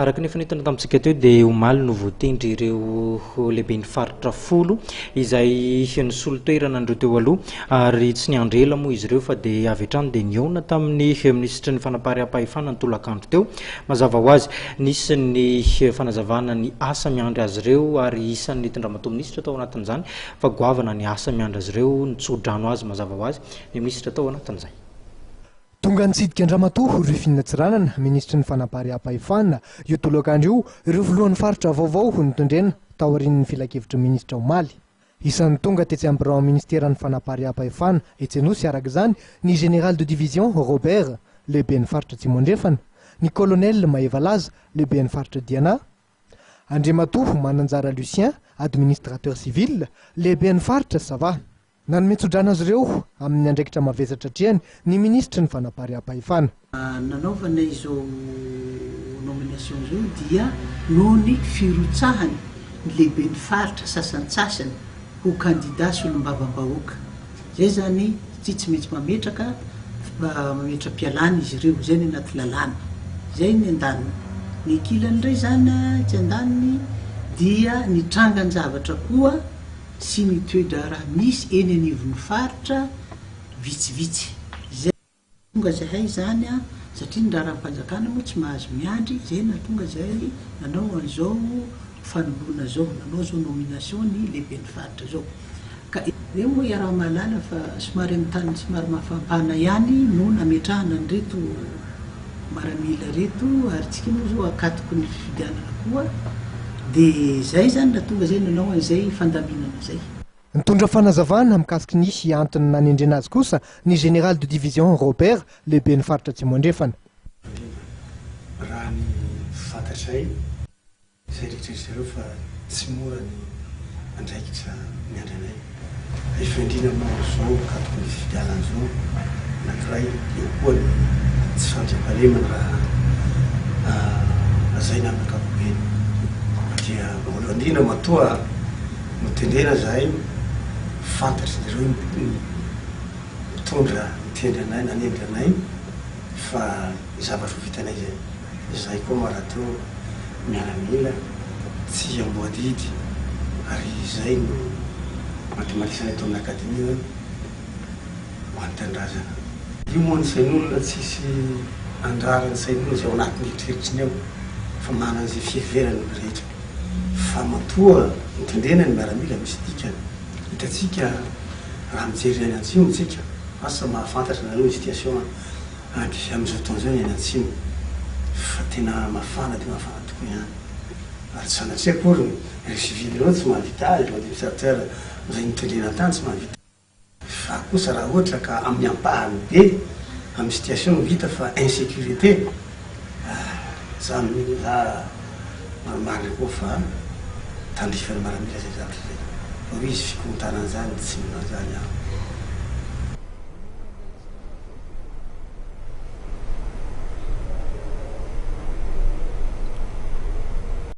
Araka ny fanentana tamintsika teo dia omaly no voatendry ireo lehiben'ny faritra folo izay nisolo toerana andreo teo aloha ary tsy niandry ela moa izy ireo fa dia avy hatrany dia nihaona tamin'ny minisitry ny Fanapariaham-pahefana ny tolakandro teo mazava ho azy nisy ny fanazavana ny asa miandry azy ireo ary isan'ny tendramatoa minisitra tao anatin'izany fa goavana ny asa miandry azy ireo ny tsodrano azy mazava ho azy ny minisitra tao anatin'izay. Tonga nitsidika andramatoa Ruffine Tsiranana, minisitry ny Fanapariaham-pahefana, io tolakandro io ireo filohan'ny faritra vaovao nitondrena Taorian'ny filakevitra minisitra omaly. Isan'ny tonga tetsy amin'ny ministeran'ny Fanapariaham-pahefana etsenosy araka izany ny général de division Robert, lehiben'ny faritra Tsimondrefana, ny colonel Mahevalaza, lehiben'ny faritra Diana, andriamatoa Mananjara Lucien, administrateur civil, lehiben'ny faritra Sava. Nanome tsodrano azy ireo amin'ny andraikitra mavesatra hatrehany ny ministry ny Fanapariaham-pahefana. Nanaovana izao nomination zao dia noho ny firotsahany ny lehiben'ny faritra sasantsasany ho candidat sy olombavambahoaka. Zay zany tsy maintsy mametra-pialana izy ireo, zay ny anaty lalàna. Zay ny andaniny. Ny akilany iray zany tsy andaniny dia ny trangan-javatra koa sy ny toedra raha misy eny anivon'ny faritra vitsivitsy. Zay tonga zahay zany satria ny raharam-panjakana moa tsy mahazo miandry, zay nahatonga zay nanao an'izao fanomborona zao, nanao zao nomination ny lehiben'ny faritra zao. Ka eo moa iaraha mahalala fa somary amin'ny tany somary mafampana ihany no nametrahana an'ireto maramila reto ary tsika moa zao akatoko ny fifidianana koa. Dia zay zany nahatonga zay nanao an'izay fandaminana zay. Nitondra fanazavana mikasiky ny antony nanendrena azy kosa ny général de division Robert, lehiben'ny faritra Tsimondrefana. Raha ny fantatray izay rehetrarehetra fa tsy mora ny andraikitra miandry anay. Ifandrina moa zao katoko ny fifidianana zao anankiray eo koa ny tsy fandriam-pahalemana raha zay ny amin'ny ankapobeny. Dia voalohany matoa mitendrena zahay fantatry ireo mitondra mitendry anay nanendry anay fa zavatra vitanay zay. Zay koa marateo miaramila tsy amboadidy ary zay no matematisanay tao amin'ny akademia ho antanindrazana. Io moa ny sain'olona tsisy andrarany sain'olona zay ao anatin'ny eritreritriny ao fa manana zay fieverany rehetra. Fa matoa mitendrena ny miaramila misy dikany. Hitatsika raha mijery any Antsimo tsika asa mahafantatra nareo ny situation amin'izao taona zao ny any Antsimo fa tena mafana dia mafana tokoa ihany. Ary tsy sanatria akory ireo civil ireo tsy mahavita azy, ireo administrateur zay mitendrena tany tsy mahavita. Fa kosa raha ohatra ka amin'ny ampahany be amin'ny situation vita fa insécurité za maromaro koa fa tandrifany maramila zay zavatra zay. Fa izy fikontanana zany tsy minazany aho.